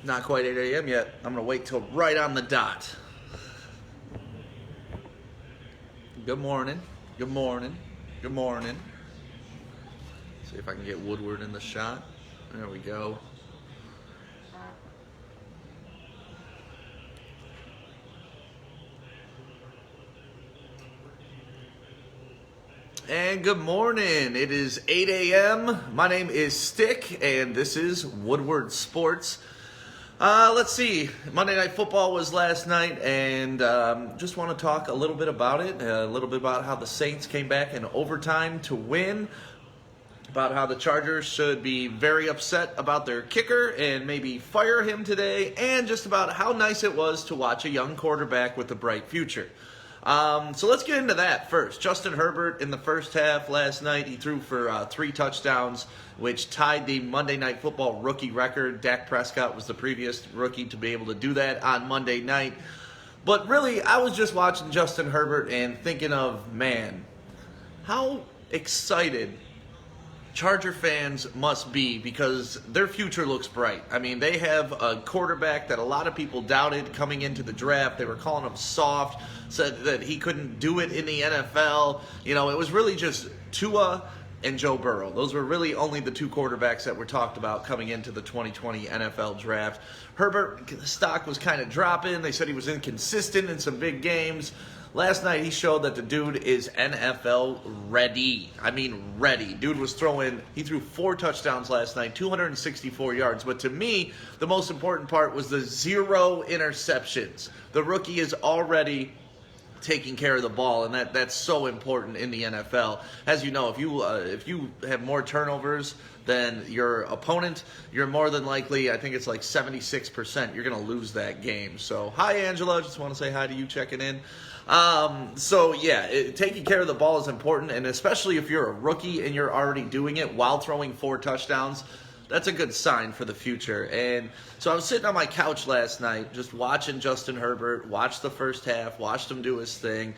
Not quite 8 a.m. yet. I'm going to wait till right on the dot. Good morning. Good morning. Good morning. See if I can get Woodward in the shot. There we go. And good morning. It is 8 a.m. My name is Stick, and this is Woodward Sports. Let's see. Monday Night Football was last night, and just want to talk a little bit about it, a little bit about how the Saints came back in overtime to win, about how the Chargers should be very upset about their kicker and maybe fire him today, and just about how nice it was to watch a young quarterback with a bright future. So let's get into that first. Justin Herbert in the first half last night, he threw for 3 touchdowns, which tied the Monday Night Football rookie record. Dak Prescott was the previous rookie to be able to do that on Monday night. But really, I was just watching Justin Herbert and thinking of, man, how excited Charger fans must be because their future looks bright. I mean, they have a quarterback that a lot of people doubted coming into the draft. They were calling him soft, said that he couldn't do it in the NFL. You know, it was really just Tua and Joe Burrow. Those were really only the 2 quarterbacks that were talked about coming into the 2020 NFL draft. Herbert, the stock was kind of dropping. They said he was inconsistent in some big games. Last night, he showed that the dude is NFL ready. I mean, ready. Dude was he threw 4 touchdowns last night, 264 yards. But to me, the most important part was the 0 interceptions. The rookie is already taking care of the ball, and that's so important in the NFL. As you know, if you have more turnovers than your opponent, you're more than likely, I think it's like 76%, you're going to lose that game. So, hi, Angela. Just want to say hi to you checking in. Taking care of the ball is important, and especially if you're a rookie and you're already doing it while throwing 4 touchdowns, that's a good sign for the future. And so I was sitting on my couch last night just watching Justin Herbert, watched the first half, watched him do his thing.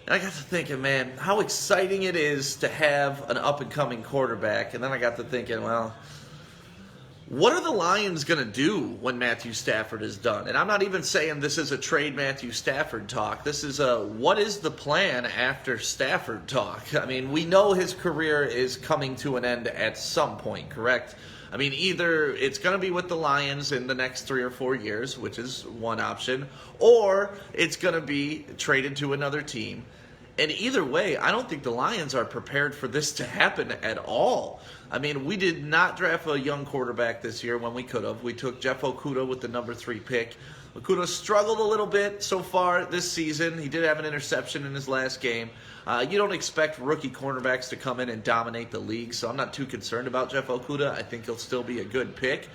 And I got to thinking, man, how exciting it is to have an up-and-coming quarterback. And then I got to thinking, well, what are the Lions going to do when Matthew Stafford is done? And I'm not even saying this is a trade Matthew Stafford talk. This is a what is the plan after Stafford talk. I mean, we know his career is coming to an end at some point, correct? I mean, either it's going to be with the Lions in the next 3 or 4 years, which is one option, or it's going to be traded to another team. And either way, I don't think the Lions are prepared for this to happen at all. I mean, we did not draft a young quarterback this year when we could have. We took Jeff Okudah with the number 3 pick. Okudah struggled a little bit so far this season. He did have an interception in his last game. You don't expect rookie cornerbacks to come in and dominate the league, so I'm not too concerned about Jeff Okudah. I think he'll still be a good pick.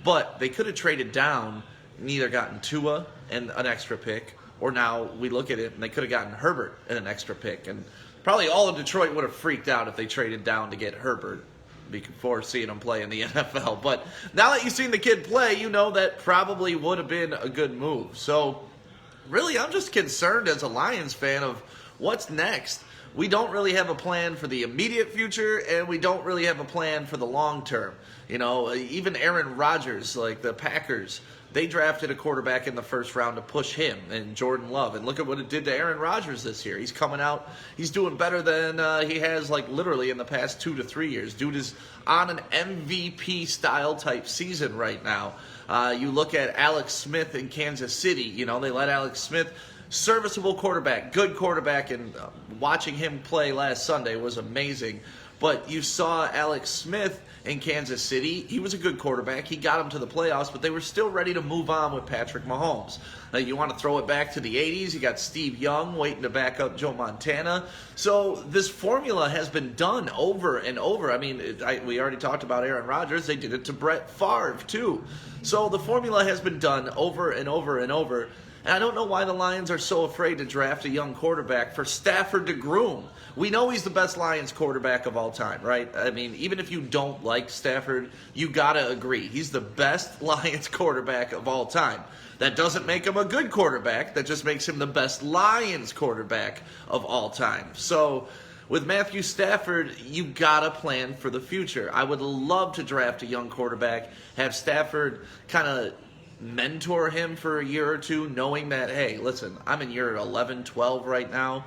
But they could have traded down and either gotten Tua and an extra pick, or now we look at it and they could have gotten Herbert and an extra pick. And probably all of Detroit would have freaked out if they traded down to get Herbert before seeing him play in the NFL. But now that you've seen the kid play, you know that probably would have been a good move. So really, I'm just concerned as a Lions fan of what's next. We don't really have a plan for the immediate future, and we don't really have a plan for the long term. You know, even Aaron Rodgers, like the Packers, they drafted a quarterback in the first round to push him and Jordan Love. And look at what it did to Aaron Rodgers this year. He's coming out. He's doing better than he has, like, literally in the past 2 to 3 years. Dude is on an MVP-style type season right now. You look at Alex Smith in Kansas City. You know, they let Alex Smith, serviceable quarterback, good quarterback, and watching him play last Sunday was amazing. But you saw Alex Smith in Kansas City. He was a good quarterback. He got him to the playoffs, but they were still ready to move on with Patrick Mahomes. Now, you want to throw it back to the 80s. You got Steve Young waiting to back up Joe Montana. So this formula has been done over and over. I mean, we already talked about Aaron Rodgers. They did it to Brett Favre, too. So the formula has been done over and over and over. And I don't know why the Lions are so afraid to draft a young quarterback for Stafford to groom. We know he's the best Lions quarterback of all time, right? I mean, even if you don't like Stafford, you got to agree. He's the best Lions quarterback of all time. That doesn't make him a good quarterback. That just makes him the best Lions quarterback of all time. So With Matthew Stafford, you gotta plan for the future. I would love to draft a young quarterback, have Stafford kind of mentor him for a year or two, knowing that, hey, listen, I'm in year 11, 12 right now.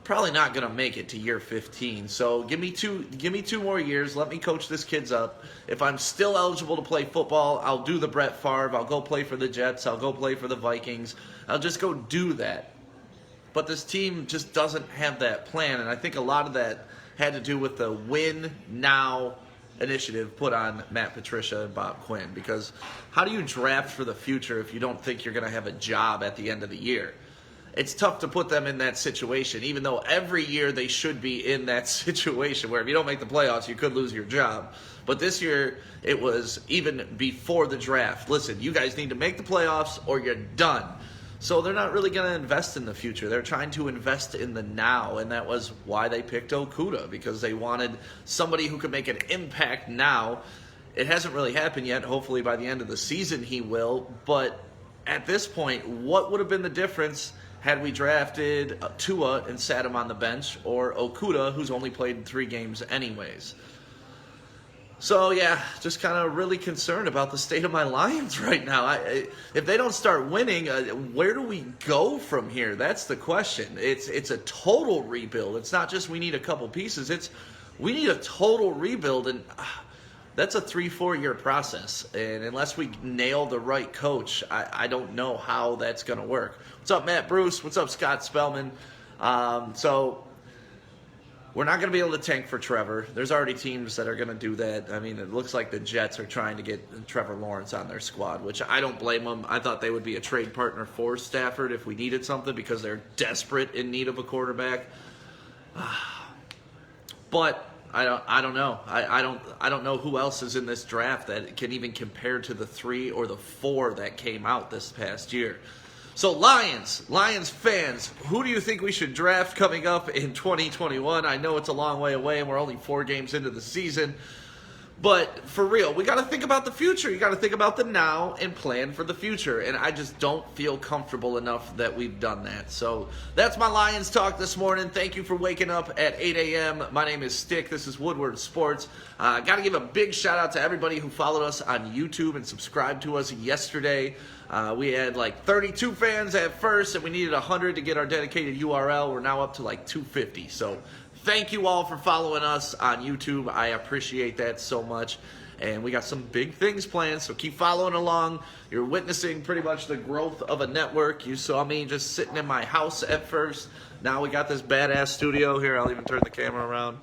Probably not going to make it to year 15. So give me two more years. Let me coach this kid's up. If I'm still eligible to play football, I'll do the Brett Favre. I'll go play for the Jets. I'll go play for the Vikings. I'll just go do that. But this team just doesn't have that plan, and I think a lot of that had to do with the win now initiative put on Matt Patricia and Bob Quinn. Because how do you draft for the future if you don't think you're going to have a job at the end of the year? It's tough to put them in that situation, even though every year they should be in that situation where if you don't make the playoffs, you could lose your job. But this year, it was even before the draft. Listen, you guys need to make the playoffs or you're done. So they're not really going to invest in the future. They're trying to invest in the now, and that was why they picked Okudah, because they wanted somebody who could make an impact now. It hasn't really happened yet. Hopefully by the end of the season he will. But at this point, what would have been the difference had we drafted Tua and sat him on the bench, or Okudah, who's only played 3 games anyways? So, yeah, just kind of really concerned about the state of my Lions right now. If they don't start winning, where do we go from here? That's the question. It's a total rebuild. It's not just we need a couple pieces. It's we need a total rebuild, and that's a 3-4 year process. And unless we nail the right coach, I don't know how that's going to work. What's up, Matt Bruce? What's up, Scott Spellman? So we're not going to be able to tank for Trevor. There's already teams that are going to do that. I mean, it looks like the Jets are trying to get Trevor Lawrence on their squad, which I don't blame them. I thought they would be a trade partner for Stafford if we needed something, because they're desperate in need of a quarterback. But I don't know. I don't know who else is in this draft that can even compare to the 3 or the 4 that came out this past year. So Lions fans, who do you think we should draft coming up in 2021? I know it's a long way away and we're only 4 games into the season. But for real, we got to think about the future. You got to think about the now and plan for the future. And I just don't feel comfortable enough that we've done that. So that's my Lions talk this morning. Thank you for waking up at 8 a.m. My name is Stick. This is Woodward Sports. Got to give a big shout out to everybody who followed us on YouTube and subscribed to us yesterday. We had like 32 fans at first, and we needed 100 to get our dedicated URL. We're now up to like 250. So thank you all for following us on YouTube. I appreciate that so much. And we got some big things planned, so keep following along. You're witnessing pretty much the growth of a network. You saw me just sitting in my house at first. Now we got this badass studio here. I'll even turn the camera around.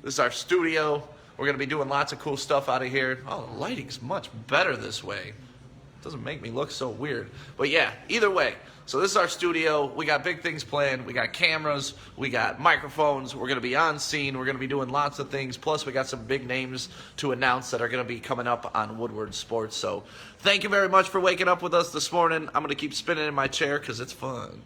This is our studio. We're going to be doing lots of cool stuff out of here. Oh, the lighting's much better this way. Doesn't make me look so weird. But yeah, either way. So this is our studio. We got big things planned. We got cameras. We got microphones. We're going to be on scene. We're going to be doing lots of things. Plus, we got some big names to announce that are going to be coming up on Woodward Sports. So thank you very much for waking up with us this morning. I'm going to keep spinning in my chair because it's fun.